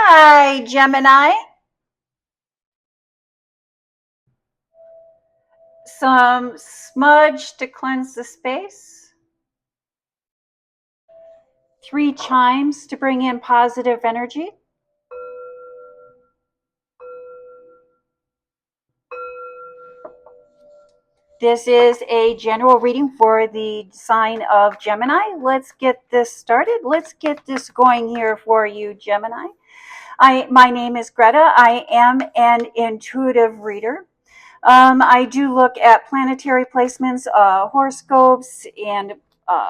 Hi, Gemini. Some smudge to cleanse the space. 3 chimes to bring in positive energy. This is a general reading for the sign of Gemini. Let's get this started. Let's get this going here for you, Gemini. My name is Greta. I am an intuitive reader. I do look at planetary placements, horoscopes, and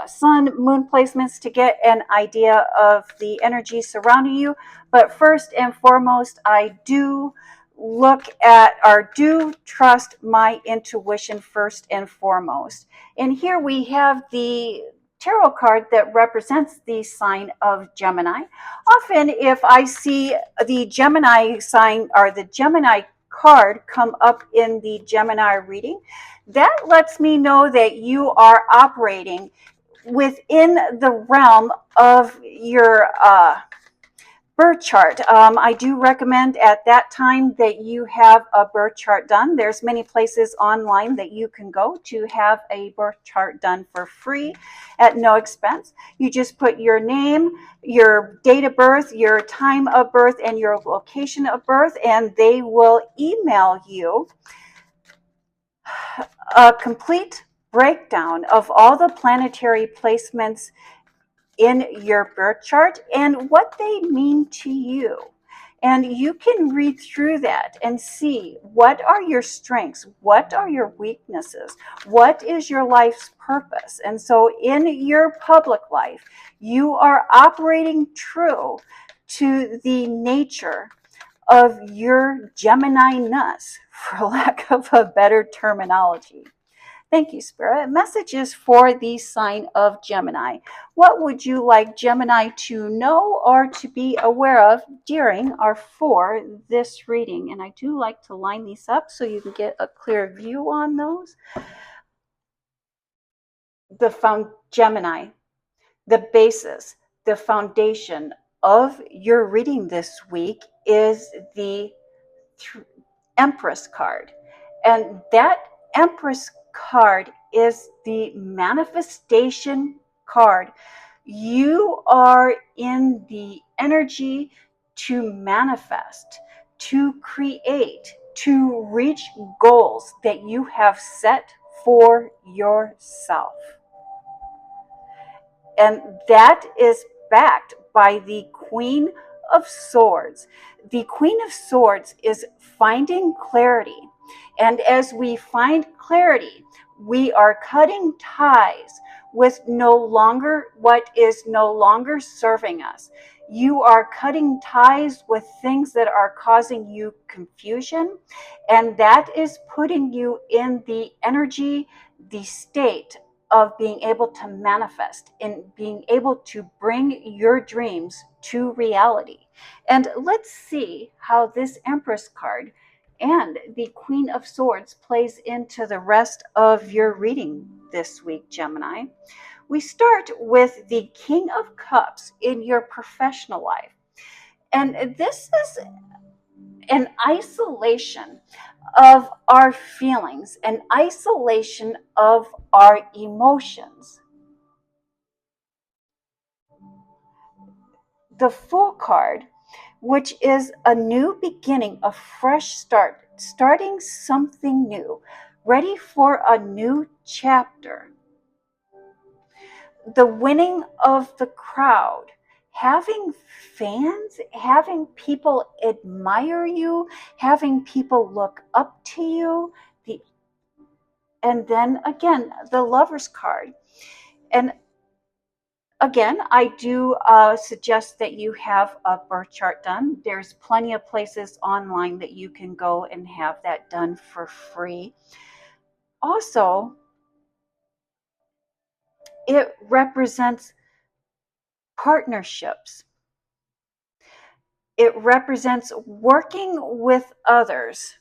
sun, moon placements to get an idea of the energy surrounding you. But first and foremost, I do look at or do trust my intuition first and foremost. And here we have the tarot card that represents the sign of Gemini. Often, if I see the Gemini sign or the Gemini card come up in the Gemini reading, that lets me know that you are operating within the realm of your birth chart. I do recommend at that time that you have a birth chart done. There's many places online that you can go to have a birth chart done for free at no expense. You just put your name, your date of birth, your time of birth, and your location of birth, and they will email you a complete breakdown of all the planetary placements in your birth chart and what they mean to you. And you can read through that and see what are your strengths, what are your weaknesses, what is your life's purpose. And so in your public life, you are operating true to the nature of your Gemini-ness, for lack of a better terminology. Thank you, Spirit. Messages for the sign of Gemini. What would you like Gemini to know or to be aware of during or for this reading? And I do like to line these up so you can get a clear view on those. Gemini, the basis, the foundation of your reading this week is the Empress card. And that Empress card is the manifestation card. You are in the energy to manifest, to create, to reach goals that you have set for yourself. And that is backed by the Queen of Swords. The Queen of Swords is finding clarity. And as we find clarity, we are cutting ties with what is no longer serving us. You are cutting ties with things that are causing you confusion, and that is putting you in the energy, the state of being able to manifest and being able to bring your dreams to reality. And let's see how this Empress card and the Queen of Swords plays into the rest of your reading this week, Gemini. We start with the King of Cups in your professional life. And this is an isolation of our feelings, an isolation of our emotions. The Fool card, which is a new beginning, a fresh start, starting something new, ready for a new chapter. The winning of the crowd, having fans, having people admire you, having people look up to you, and then again, the Lover's card. And again, I do suggest that you have a birth chart done. There's plenty of places online that you can go and have that done for free. Also, it represents partnerships. It represents working with others,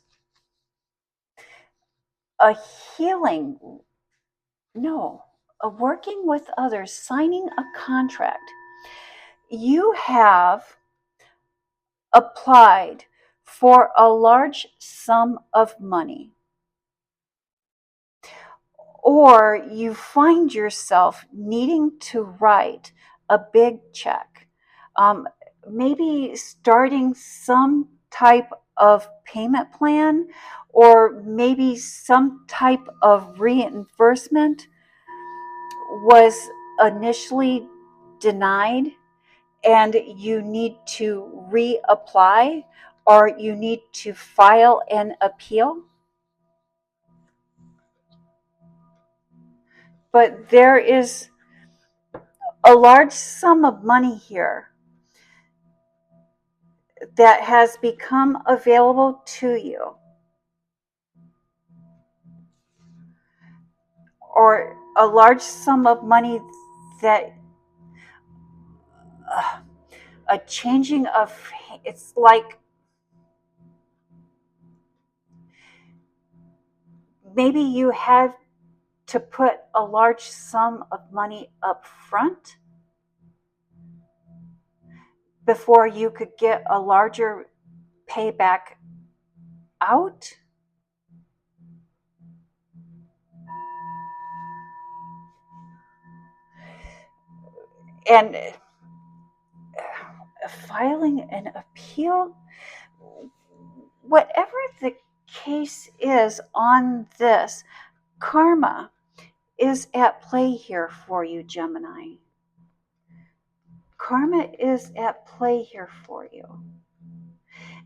a healing, a working with others, signing a contract. You have applied for a large sum of money, or you find yourself needing to write a big check, maybe starting some type of payment plan, or maybe some type of reimbursement was initially denied, and you need to reapply, or you need to file an appeal. But there is a large sum of money here that has become available to you, or a large sum of money that a changing of, it's like maybe you had to put a large sum of money up front before you could get a larger payback out. And filing an appeal, whatever the case is on this, karma is at play here for you, Gemini. Karma is at play here for you.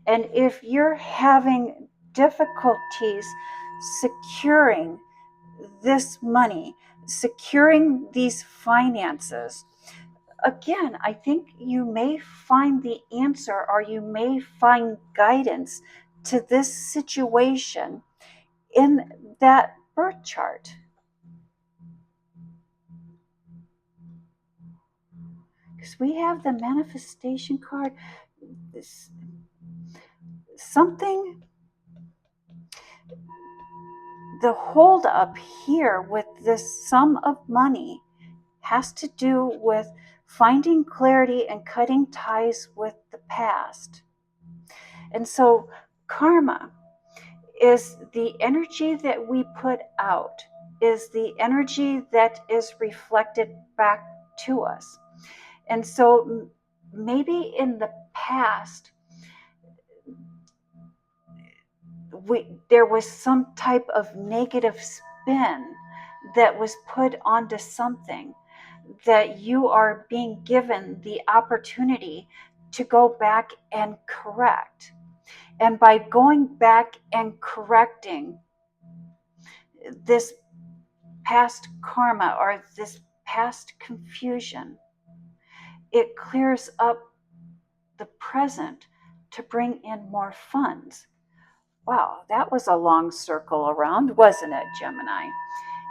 And if you're having difficulties securing this money, securing these finances, again, I think you may find the answer, or you may find guidance to this situation in that birth chart. Because we have the manifestation card. Something, the hold up here with this sum of money has to do with finding clarity and cutting ties with the past. And so karma is the energy that we put out, is the energy that is reflected back to us. And so maybe in the past, there was some type of negative spin that was put onto something that you are being given the opportunity to go back and correct. And by going back and correcting this past karma or this past confusion, it clears up the present to bring in more funds. Wow, that was a long circle around, wasn't it, Gemini?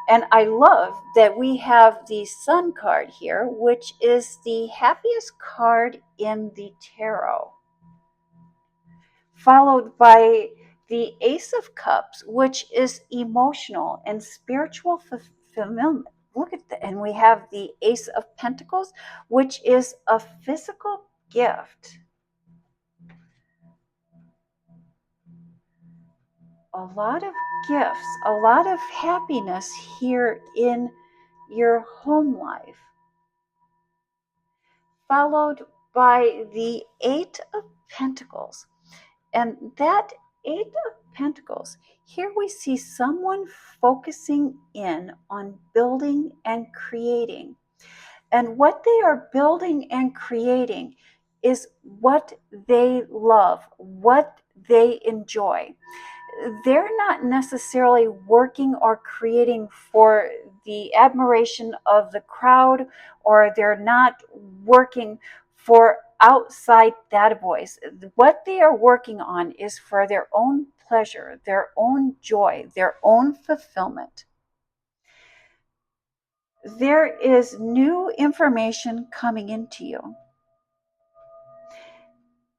And I love that we have the Sun card here, which is the happiest card in the tarot, followed by the Ace of Cups, which is emotional and spiritual fulfillment. Look at that. And we have the Ace of Pentacles, which is a physical gift. A lot of gifts, a lot of happiness here in your home life. Followed by the Eight of Pentacles. And that Eight of Pentacles, here we see someone focusing in on building and creating. And what they are building and creating is what they love, what they enjoy. They're not necessarily working or creating for the admiration of the crowd, or they're not working for outside data voice. What they are working on is for their own pleasure, their own joy, their own fulfillment. There is new information coming into you.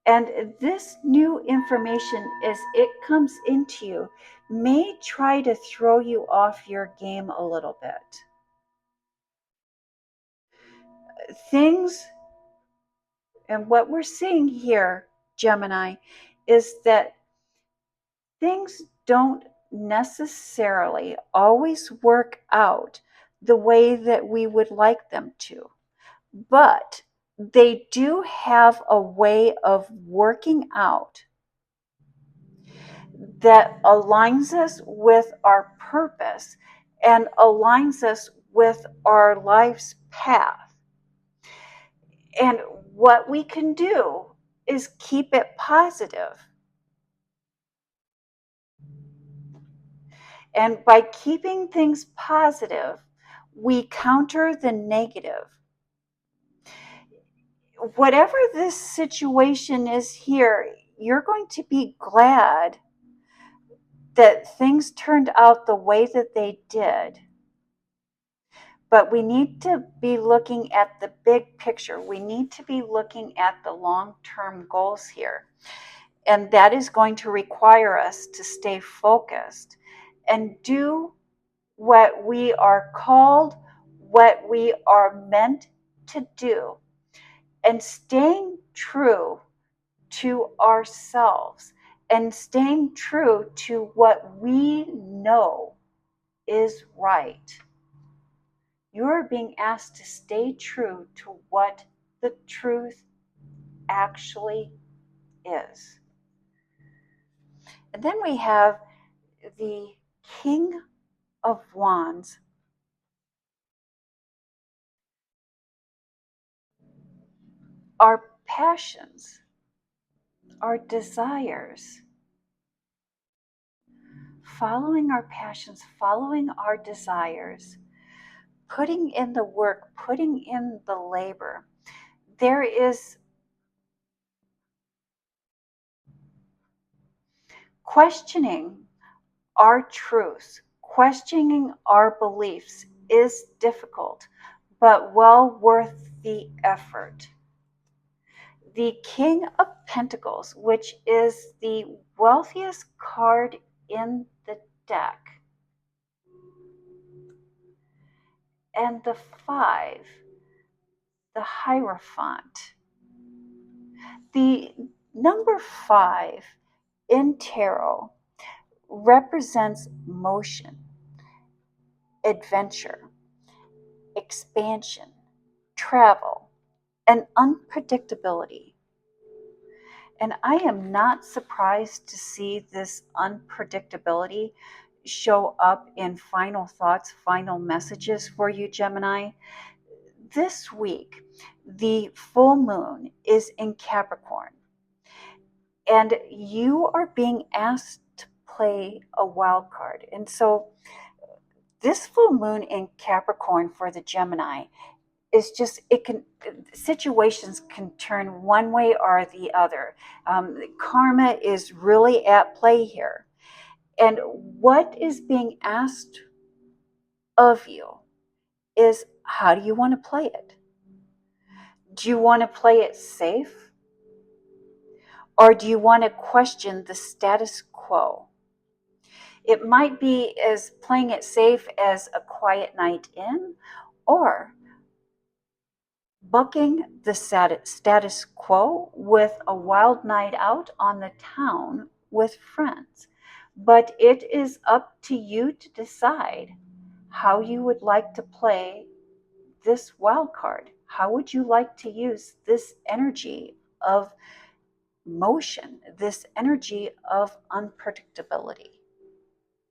And this new information, as it comes into you, may try to throw you off your game a little bit. Things, and what we're seeing here, Gemini, is that things don't necessarily always work out the way that we would like them to, but they do have a way of working out that aligns us with our purpose and aligns us with our life's path. And what we can do is keep it positive. And by keeping things positive, we counter the negative. Whatever this situation is here, you're going to be glad that things turned out the way that they did. But we need to be looking at the big picture. We need to be looking at the long-term goals here. And that is going to require us to stay focused and do what we are called, what we are meant to do, and staying true to ourselves and staying true to what we know is right. You are being asked to stay true to what the truth actually is. And then we have the King of Wands. Our passions, our desires, following our passions, following our desires, putting in the work, putting in the labor. There is questioning our truths, questioning our beliefs is difficult, but well worth the effort. The King of Pentacles, which is the wealthiest card in the deck, and the 5, the Hierophant. The number 5 in tarot represents motion, adventure, expansion, travel, and unpredictability. And I am not surprised to see this unpredictability show up in final thoughts, final messages for you, Gemini. This week, the full moon is in Capricorn, and you are being asked to play a wild card. And so this full moon in Capricorn for the Gemini is just, situations can turn one way or the other. Karma is really at play here. And what is being asked of you is, how do you want to play it? Do you want to play it safe? Or do you want to question the status quo? It might be as playing it safe as a quiet night in, or bucking the status quo with a wild night out on the town with friends. But it is up to you to decide how you would like to play this wild card. How would you like to use this energy of motion, this energy of unpredictability?